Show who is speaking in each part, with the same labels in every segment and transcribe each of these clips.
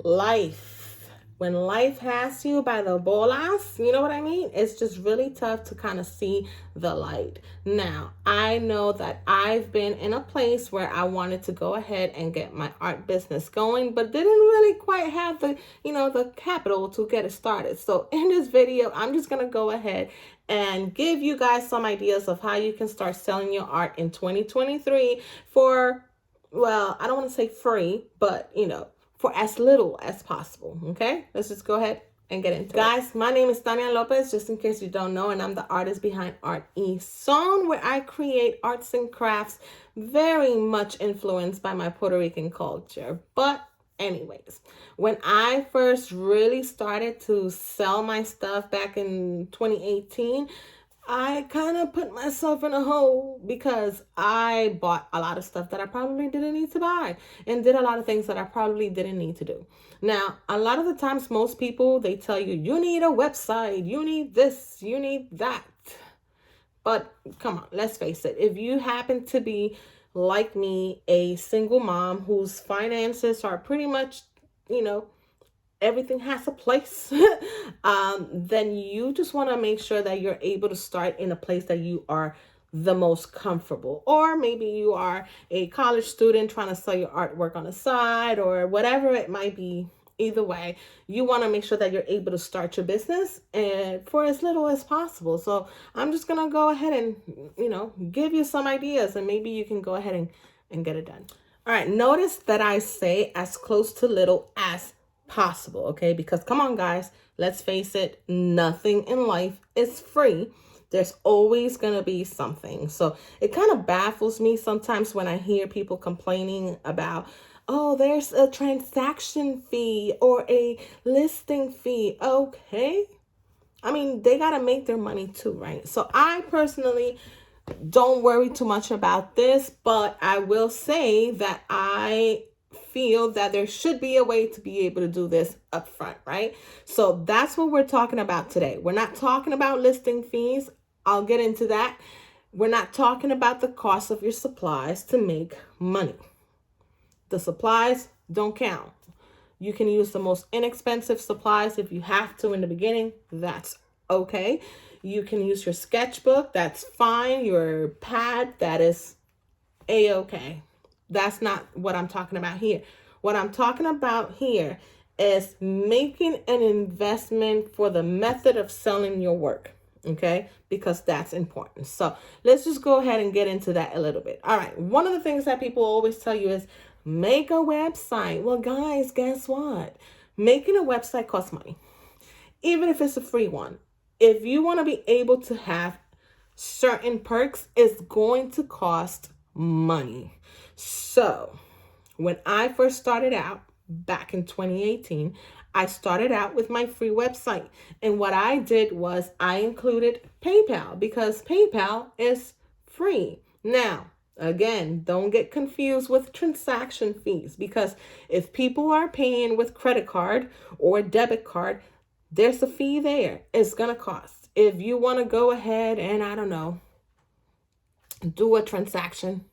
Speaker 1: life. When life has you by the bolas, you know what I mean? It's just really tough to kind of see the light. Now, I know that I've been in a place where I wanted to go ahead and get my art business going, but didn't really quite have the capital to get it started. So in this video, I'm just going to go ahead and give you guys some ideas of how you can start selling your art in 2023 for, well, I don't want to say free, but for as little as possible. Okay, let's just go ahead and get into it. Guys, my name is Tania Lopez, just in case you don't know, and I'm the artist behind Art Zone, where I create arts and crafts very much influenced by my Puerto Rican culture. But anyways, when I first really started to sell my stuff back in 2018, I kind of put myself in a hole because I bought a lot of stuff that I probably didn't need to buy and did a lot of things that I probably didn't need to do. Now, a lot of the times, most people, they tell you, you need a website, you need this, you need that. But come on, let's face it. If you happen to be, like me, a single mom whose finances are pretty much, everything has a place, then you just want to make sure that you're able to start in a place that you are the most comfortable. Or maybe you are a college student trying to sell your artwork on the side, or whatever it might be. Either way, you want to make sure that you're able to start your business and for as little as possible. So I'm just going to go ahead and, give you some ideas, and maybe you can go ahead and get it done. All right. Notice that I say as close to little as possible. Okay. Because come on, guys, let's face it. Nothing in life is free. There's always going to be something. So it kind of baffles me sometimes when I hear people complaining about, oh, there's a transaction fee or a listing fee. Okay. I mean, they got to make their money too, right? So I personally don't worry too much about this, but I will say that I feel that there should be a way to be able to do this upfront, right? So that's what we're talking about today. We're not talking about listing fees. I'll get into that. We're not talking about the cost of your supplies to make money. The supplies don't count. You can use the most inexpensive supplies if you have to in the beginning. That's okay. You can use your sketchbook. That's fine. Your pad, that is a-okay. That's not what I'm talking about here. What I'm talking about here is making an investment for the method of selling your work. Okay, because that's important. So let's just go ahead and get into that a little bit. All right. One of the things that people always tell you is make a website. Well, guys, guess what? Making a website costs money, even if it's a free one. If you want to be able to have certain perks, it's going to cost money. So when I first started out back in 2018, I started out with my free website. And what I did was I included PayPal because PayPal is free. Now, again, don't get confused with transaction fees, because if people are paying with credit card or debit card, there's a fee there. It's going to cost. If you want to go ahead and, I don't know, do a transaction,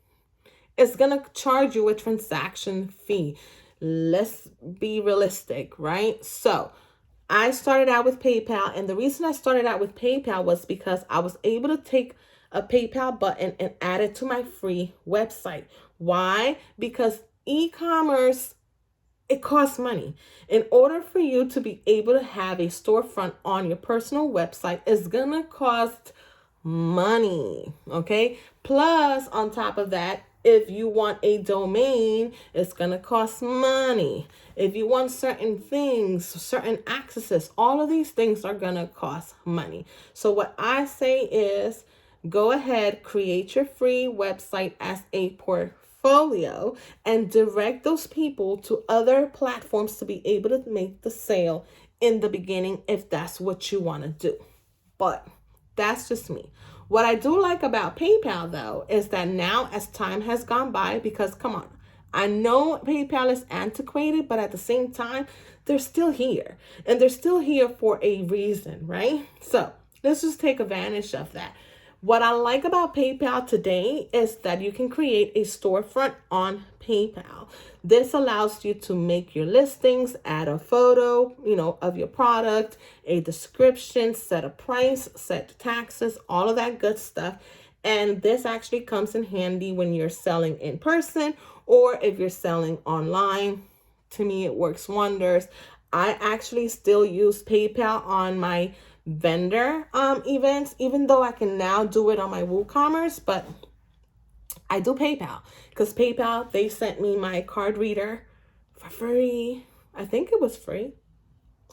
Speaker 1: it's going to charge you a transaction fee. Let's be realistic, right? So I started out with PayPal, and the reason I started out with PayPal was because I was able to take a PayPal button and add it to my free website. Why? Because e-commerce, it costs money. In order for you to be able to have a storefront on your personal website, it's gonna cost money, okay? Plus, on top of that, if you want a domain, it's going to cost money. If you want certain things, certain accesses, all of these things are going to cost money. So what I say is go ahead, create your free website as a portfolio and direct those people to other platforms to be able to make the sale in the beginning if that's what you want to do. But that's just me. What I do like about PayPal, though, is that now as time has gone by, because come on, I know PayPal is antiquated, but at the same time, they're still here. And they're still here for a reason, right? So let's just take advantage of that. What I like about PayPal today is that you can create a storefront on PayPal. This allows you to make your listings, add a photo, of your product, a description, set a price, set taxes, all of that good stuff. And this actually comes in handy when you're selling in person or if you're selling online. To me, it works wonders. I actually still use PayPal on my vendor events, even though I can now do it on my WooCommerce, but I do PayPal because PayPal, they sent me my card reader for free. I think it was free.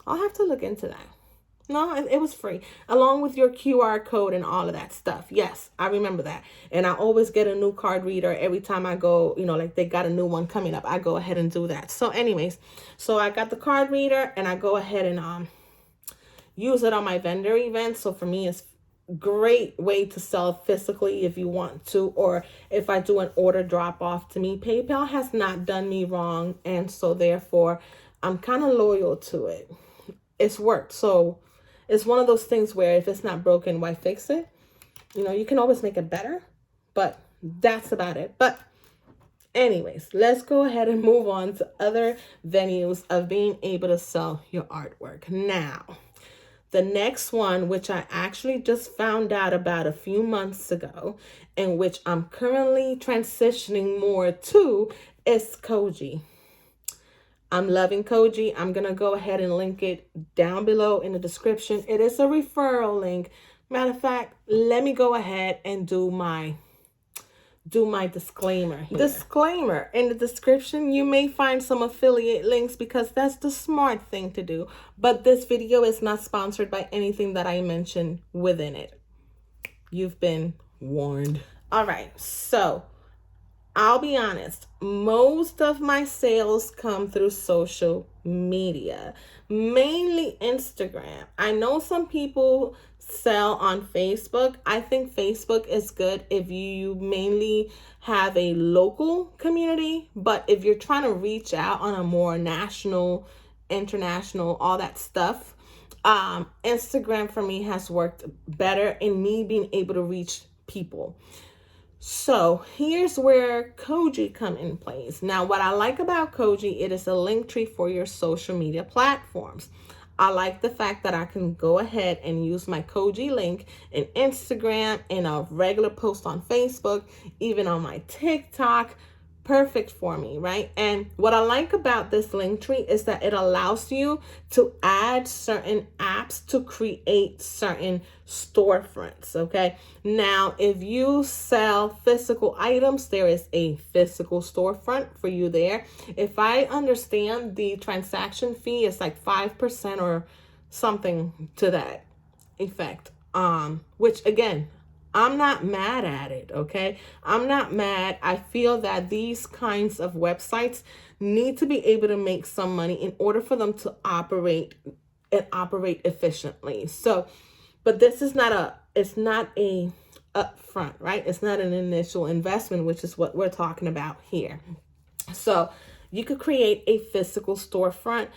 Speaker 1: I'll have to look into that. No, it was free, along with your QR code and all of that stuff. Yes, I remember that. And I always get a new card reader every time I go, like they got a new one coming up. I go ahead and do that. So anyways, so I got the card reader and I go ahead and use it on my vendor events. So for me, it's great way to sell physically if you want to, or if I do an order drop off. To me, PayPal has not done me wrong, and so therefore I'm kind of loyal to it. It's worked. So it's one of those things where if it's not broken, why fix it? You can always make it better, but that's about it. But anyways, let's go ahead and move on to other venues of being able to sell your artwork. Now, the next one, which I actually just found out about a few months ago, and which I'm currently transitioning more to, is Koji. I'm loving Koji. I'm going to go ahead and link it down below in the description. It is a referral link. Matter of fact, let me go ahead and do my disclaimer here. Disclaimer, in the description, you may find some affiliate links because that's the smart thing to do. But this video is not sponsored by anything that I mentioned within it. You've been warned. All right, so I'll be honest, most of my sales come through social media, mainly Instagram. I know some people sell on Facebook. I think Facebook is good if you mainly have a local community, but if you're trying to reach out on a more national, international, all that stuff, Instagram for me has worked better in me being able to reach people. So here's where Koji come in place. Now, what I like about Koji, it is a link tree for your social media platforms. I like the fact that I can go ahead and use my Koji link in Instagram, in a regular post on Facebook, even on my TikTok. Perfect for me, right? And what I like about this link tree is that it allows you to add certain apps to create certain storefronts, okay? Now, if you sell physical items, there is a physical storefront for you there. If I understand, the transaction fee is like 5% or something to that effect, which again, I'm not mad at it, okay? I'm not mad. I feel that these kinds of websites need to be able to make some money in order for them to operate efficiently. So, but this is it's not a upfront, right? It's not an initial investment, which is what we're talking about here. So you could create a physical storefront.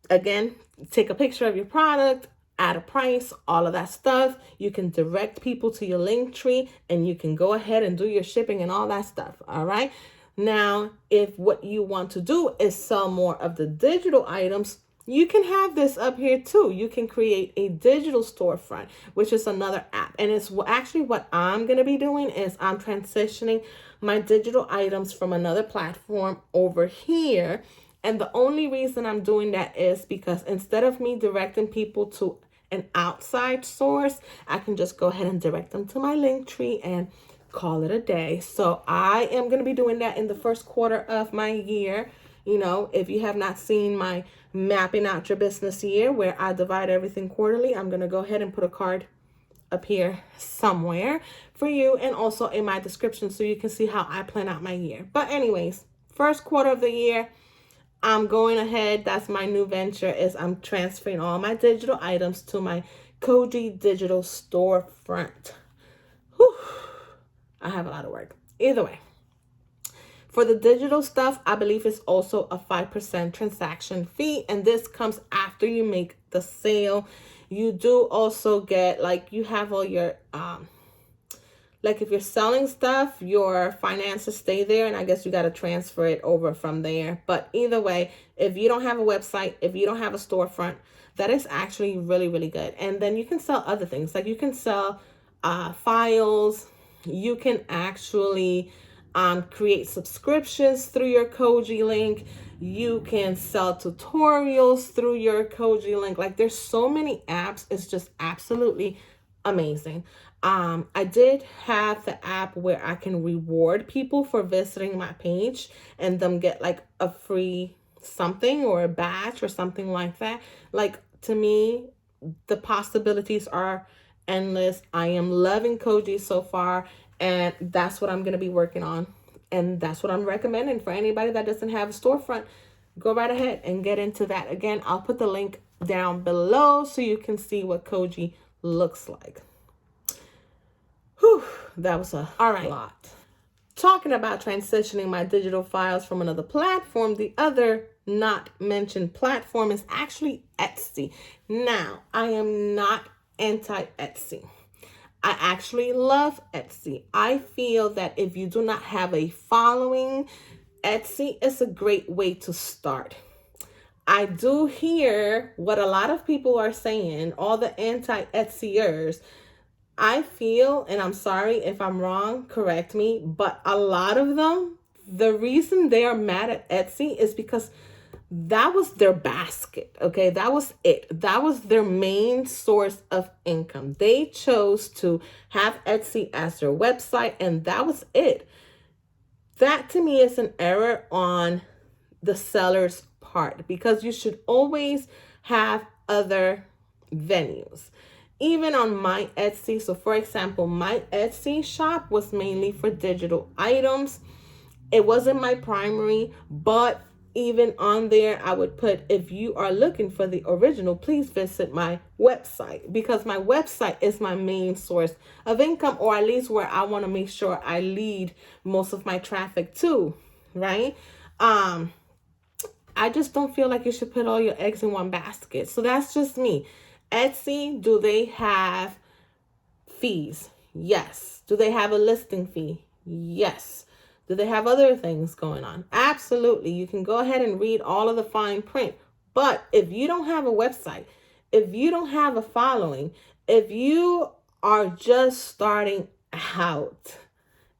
Speaker 1: Again, take a picture of your product, add a price, all of that stuff. You can direct people to your link tree and you can go ahead and do your shipping and all that stuff. All right. Now, if what you want to do is sell more of the digital items, you can have this up here too. You can create a digital storefront, which is another app. And it's actually what I'm going to be doing is I'm transitioning my digital items from another platform over here. And the only reason I'm doing that is because instead of me directing people to an outside source, I can just go ahead and direct them to my link tree and call it a day. So I am going to be doing that in the first quarter of my year. If you have not seen my mapping out your business year where I divide everything quarterly, I'm going to go ahead and put a card up here somewhere for you and also in my description so you can see how I plan out my year. But anyways, first quarter of the year, I'm going ahead. That's my new venture, is I'm transferring all my digital items to my Koji digital storefront. Whew. I have a lot of work. Either way, for the digital stuff, I believe it's also a 5% transaction fee. And this comes after you make the sale. You do also get, like, you have all your Like if you're selling stuff, your finances stay there, and I guess you got to transfer it over from there. But either way, if you don't have a website, if you don't have a storefront, that is actually really, really good. And then you can sell other things. Like you can sell files. You can actually create subscriptions through your Koji link. You can sell tutorials through your Koji link. Like there's so many apps. It's just absolutely amazing. I did have the app where I can reward people for visiting my page and them get like a free something or a badge or something like that. Like to me, the possibilities are endless. I am loving Koji so far, and that's what I'm going to be working on. And that's what I'm recommending for anybody that doesn't have a storefront. Go right ahead and get into that. Again, I'll put the link down below so you can see what Koji looks like. Whew, that was a lot. Talking about transitioning my digital files from another platform, the other not mentioned platform is actually Etsy. Now, I am not anti-Etsy. I actually love Etsy. I feel that if you do not have a following, Etsy is a great way to start. I do hear what a lot of people are saying, all the anti-Etsyers. I feel, and I'm sorry if I'm wrong, correct me, but a lot of them, the reason they are mad at Etsy is because that was their basket, okay? That was it. That was their main source of income. They chose to have Etsy as their website, and that was it. That to me is an error on the seller's part, because you should always have other venues. Even on my Etsy, so for example, my Etsy shop was mainly for digital items. It wasn't my primary, but even on there, I would put, if you are looking for the original, please visit my website, because my website is my main source of income, or at least where I want to make sure I lead most of my traffic to, right? I just don't feel like you should put all your eggs in one basket. So that's just me. Etsy, do they have fees? Yes. Do they have a listing fee? Yes. Do they have other things going on? Absolutely. You can go ahead and read all of the fine print. But if you don't have a website, if you don't have a following, if you are just starting out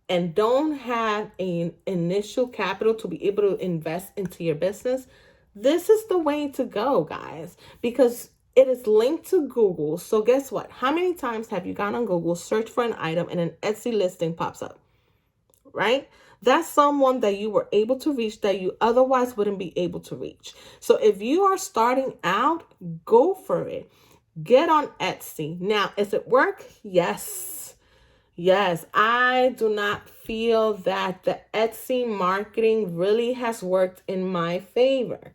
Speaker 1: and don't have an initial capital to be able to invest into your business, this is the way to go, guys, because it is linked to Google. So guess what? How many times have you gone on Google, search for an item, and an Etsy listing pops up, right? That's someone that you were able to reach that you otherwise wouldn't be able to reach. So if you are starting out, go for it. Get on Etsy. Now, is it work? Yes. Yes, I do not feel that the Etsy marketing really has worked in my favor.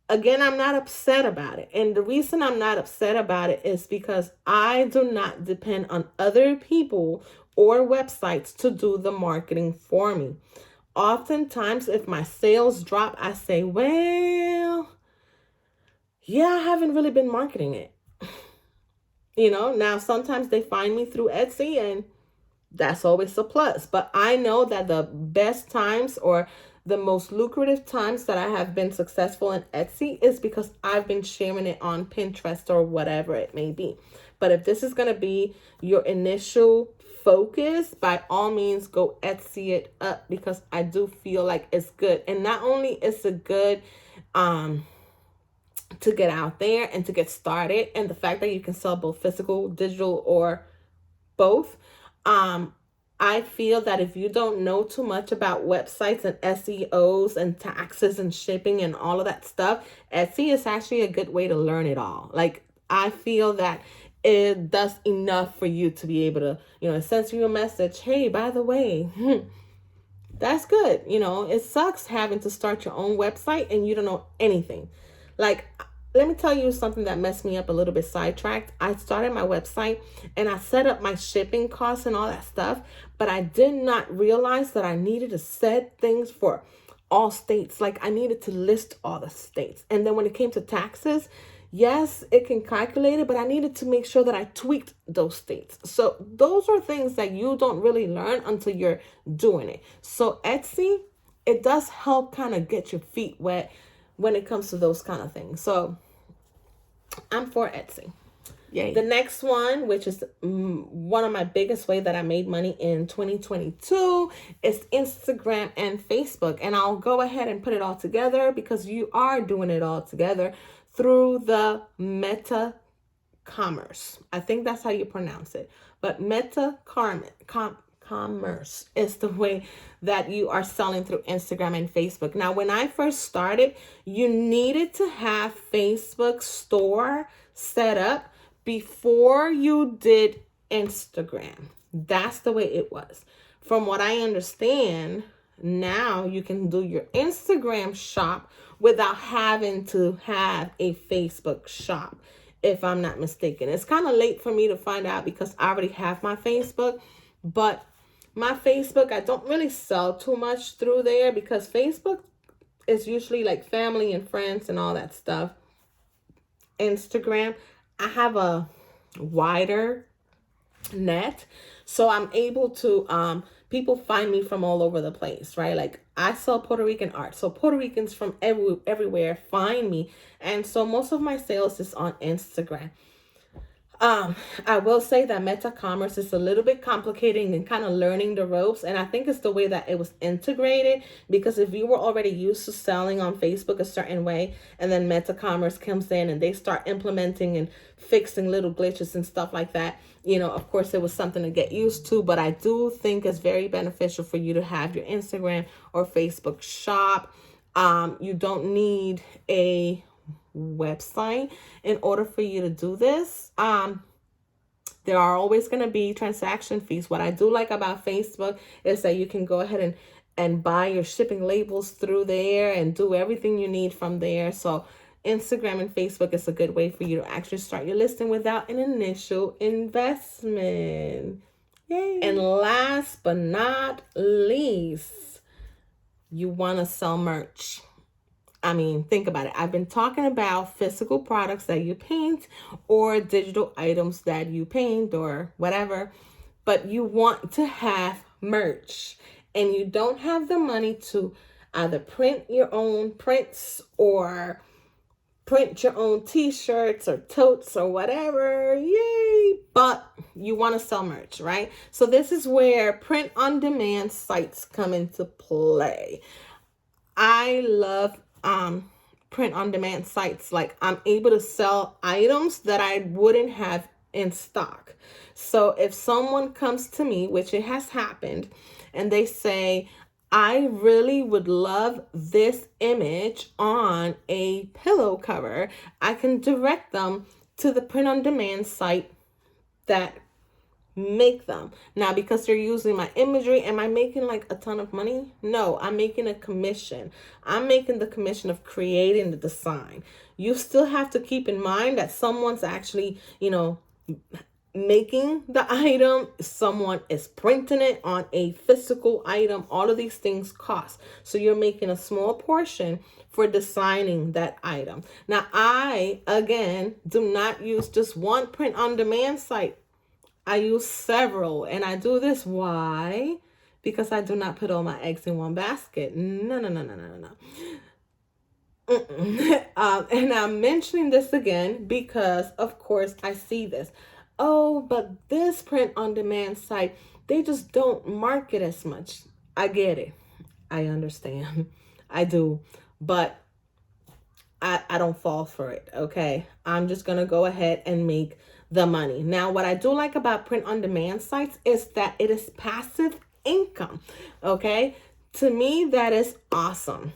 Speaker 1: Again, I'm not upset about it. And the reason I'm not upset about it is because I do not depend on other people or websites to do the marketing for me. Oftentimes, if my sales drop, I say, well, yeah, I haven't really been marketing it. Now sometimes they find me through Etsy, and that's always a plus. But I know that the best times, or the most lucrative times that I have been successful in Etsy, is because I've been sharing it on Pinterest or whatever it may be. But if this is going to be your initial focus, by all means, go Etsy it up, because I do feel like it's good. And not only is it good to get out there and to get started, and the fact that you can sell both physical, digital, or both, I feel that if you don't know too much about websites and SEOs and taxes and shipping and all of that stuff, Etsy is actually a good way to learn it all. Like, I feel that it does enough for you to be able to, it sends you a message, hey, by the way, that's good. It sucks having to start your own website and you don't know anything. Like, let me tell you something that messed me up a little bit sidetracked. I started my website and I set up my shipping costs and all that stuff, but I did not realize that I needed to set things for all states. Like, I needed to list all the states. And then when it came to taxes, Yes, it can calculate it, but I needed to make sure that I tweaked those states. So those are things that you don't really learn until you're doing it. So Etsy, it does help kind of get your feet wet when it comes to those kind of things. So I'm for Etsy. Yay. The next one, which is one of my biggest way that I made money in 2022, is Instagram and Facebook. And I'll go ahead and put it all together because you are doing it all together through the Meta Commerce. I think that's how you pronounce it. But Meta Commerce is the way that you are selling through Instagram and Facebook. Now, when I first started, you needed to have Facebook store set up before you did Instagram. That's the way it was. From what I understand, now you can do your Instagram shop without having to have a Facebook shop, if I'm not mistaken. It's kind of late for me to find out because I already have my Facebook, but my Facebook, I don't really sell too much through there because Facebook is usually like family and friends and all that stuff. Instagram, I have a wider net, so I'm able to people find me from all over the place, right? Like I sell Puerto Rican art, so Puerto Ricans from everywhere find me, and so most of my sales is on Instagram. I will say that Meta Commerce is a little bit complicating and kind of learning the ropes. And I think it's the way that it was integrated, because if you were already used to selling on Facebook a certain way, and then Meta Commerce comes in and they start implementing and fixing little glitches and stuff like that, you know, of course it was something to get used to, but I do think it's very beneficial for you to have your Instagram or Facebook shop. You don't need a website in order for you to do this. There are always going to be transaction fees. What I do like about Facebook is that you can go ahead and buy your shipping labels through there and do everything you need from there. So Instagram and Facebook is a good way for you to actually start your listing without an initial investment. Yay. And last but not least, you want to sell merch. I mean, think about it. I've been talking about physical products that you paint or digital items that you paint or whatever, but you want to have merch and you don't have the money to either print your own prints or print your own t-shirts or totes or whatever. Yay! But you want to sell merch, right? So this is where print on demand sites come into play. I love print on demand sites. Like I'm able to sell items that I wouldn't have in stock. So if someone comes to me, which it has happened, and they say, I really would love this image on a pillow cover, I can direct them to the print on demand site that make them. Now, because they're using my imagery, am I making like a ton of money? No, I'm making a commission. I'm making the commission of creating the design. You still have to keep in mind that someone's actually, you know, making the item, someone is printing it on a physical item. All of these things cost. So you're making a small portion for designing that item. Now, I, again, do not use just one print on demand site. I use several, and I do this. Why? Because I do not put all my eggs in one basket. No. And I'm mentioning this again because, of course, I see this. Oh, but this print on demand site, they just don't market as much. I get it. I understand. I do. But I don't fall for it, okay? I'm just going to go ahead and make the money. Now, what I do like about print on demand sites is that it is passive income, okay? To me, that is awesome.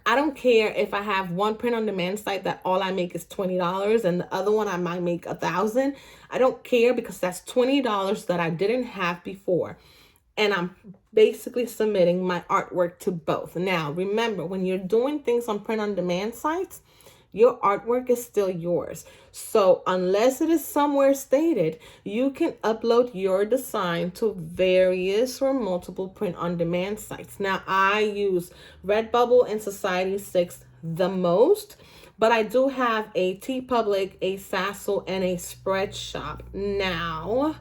Speaker 1: I don't care if I have one print on demand site that all I make is $20 and the other one I might make $1,000. I don't care because that's $20 that I didn't have before. And I'm basically submitting my artwork to both. Now, remember, when you're doing things on print on demand sites, your artwork is still yours. So unless it is somewhere stated, you can upload your design to various or multiple print on demand sites. Now, I use Redbubble and Society6 the most. But I do have a TeePublic, a Sassel, and a Spreadshop. Now,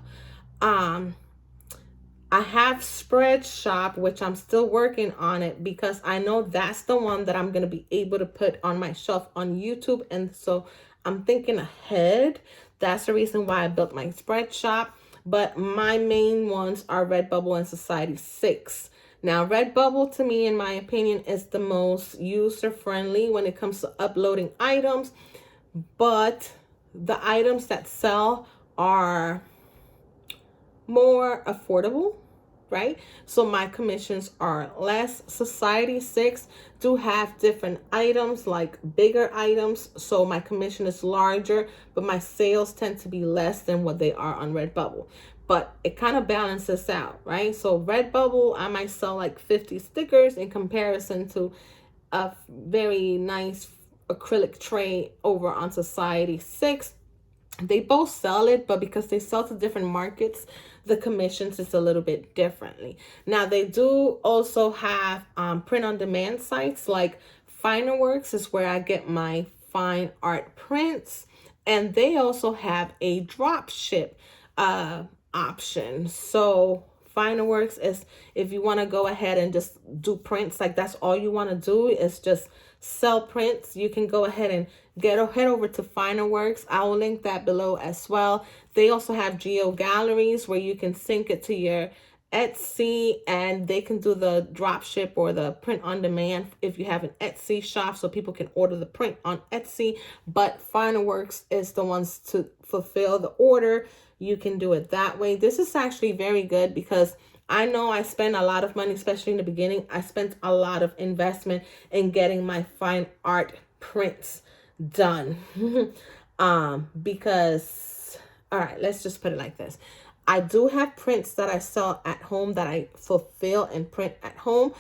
Speaker 1: I have Spreadshop, which I'm still working on it because I know that's the one that I'm going to be able to put on my shelf on YouTube. And so I'm thinking ahead. That's the reason why I built my Spreadshop. But my main ones are Redbubble and Society 6. Now, Redbubble, to me, in my opinion, is the most user-friendly when it comes to uploading items. But the items that sell are more affordable, right? So my commissions are less. Society 6 do have different items, like bigger items, so my commission is larger, but my sales tend to be less than what they are on Redbubble. But it kind of balances out, right? So Redbubble, I might sell like 50 stickers in comparison to a very nice acrylic tray over on Society 6. They both sell it, but because they sell to different markets, the commissions is a little bit differently. Now, they do also have print on demand sites like FinerWorks is where I get my fine art prints. And they also have a drop ship option. So FinerWorks is if you want to go ahead and just do prints, like that's all you want to do is just sell prints, you can go ahead and head over to FinerWorks. I will link that below as well. They also have geo galleries where you can sync it to your Etsy and they can do the drop ship or the print on demand if you have an Etsy shop, so people can order the print on Etsy. But FinerWorks is the ones to fulfill the order. You can do it that way. This is actually very good because I know I spend a lot of money, especially in the beginning. I spent a lot of investment in getting my fine art prints done. Because, all right, let's just put it like this. I do have prints that I sell at home that I fulfill and print at home.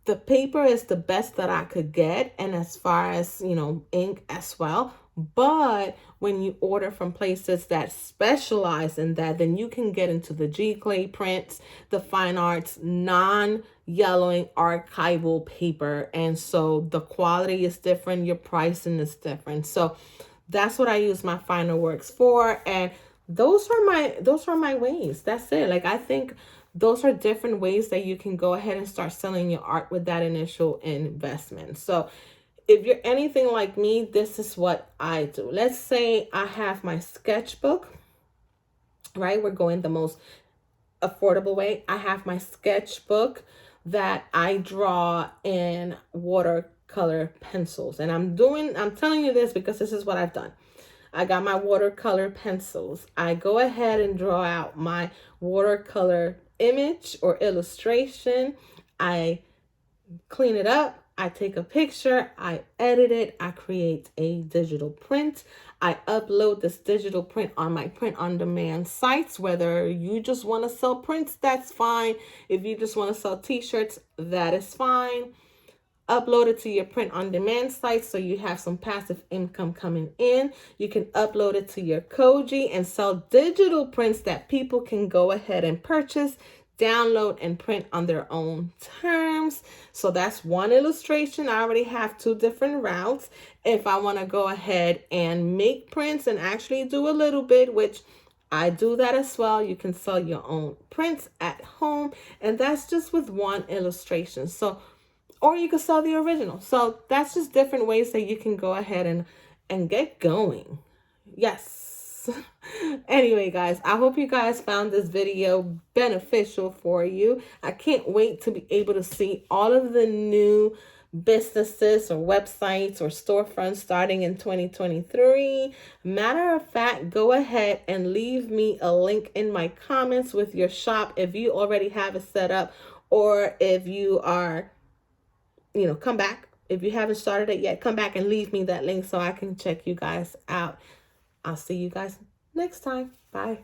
Speaker 1: The paper is the best that I could get, and as far as, ink as well. But when you order from places that specialize in that, then you can get into the G-Clay prints, the fine arts, non-yellowing archival paper. And so the quality is different, your pricing is different. So that's what I use my FinerWorks for. And those are my ways. That's it. Like, I think those are different ways that you can go ahead and start selling your art with that initial investment. So if you're anything like me, this is what I do. Let's say I have my sketchbook, right? We're going the most affordable way. I have my sketchbook that I draw in watercolor pencils. And I'm telling you this because this is what I've done. I got my watercolor pencils. I go ahead and draw out my watercolor image or illustration. I clean it up. I take a picture, I edit it, I create a digital print. I upload this digital print on my print on demand sites. Whether you just want to sell prints, that's fine. If you just want to sell t-shirts, that is fine. Upload it to your print on demand site so you have some passive income coming in. You can upload it to your Koji and sell digital prints that people can go ahead and purchase, download, and print on their own terms. So that's one illustration. I already have 2 different routes. If I want to go ahead and make prints and actually do a little bit, which I do that as well, you can sell your own prints at home, and that's just with one illustration. So, or you can sell the original. So that's just different ways that you can go ahead and get going. Yes. Anyway, guys, I hope you guys found this video beneficial for you. I can't wait to be able to see all of the new businesses or websites or storefronts starting in 2023. Matter of fact, go ahead and leave me a link in my comments with your shop if you already have it set up, or if you are, come back. If you haven't started it yet, come back and leave me that link so I can check you guys out. I'll see you guys next time. Bye.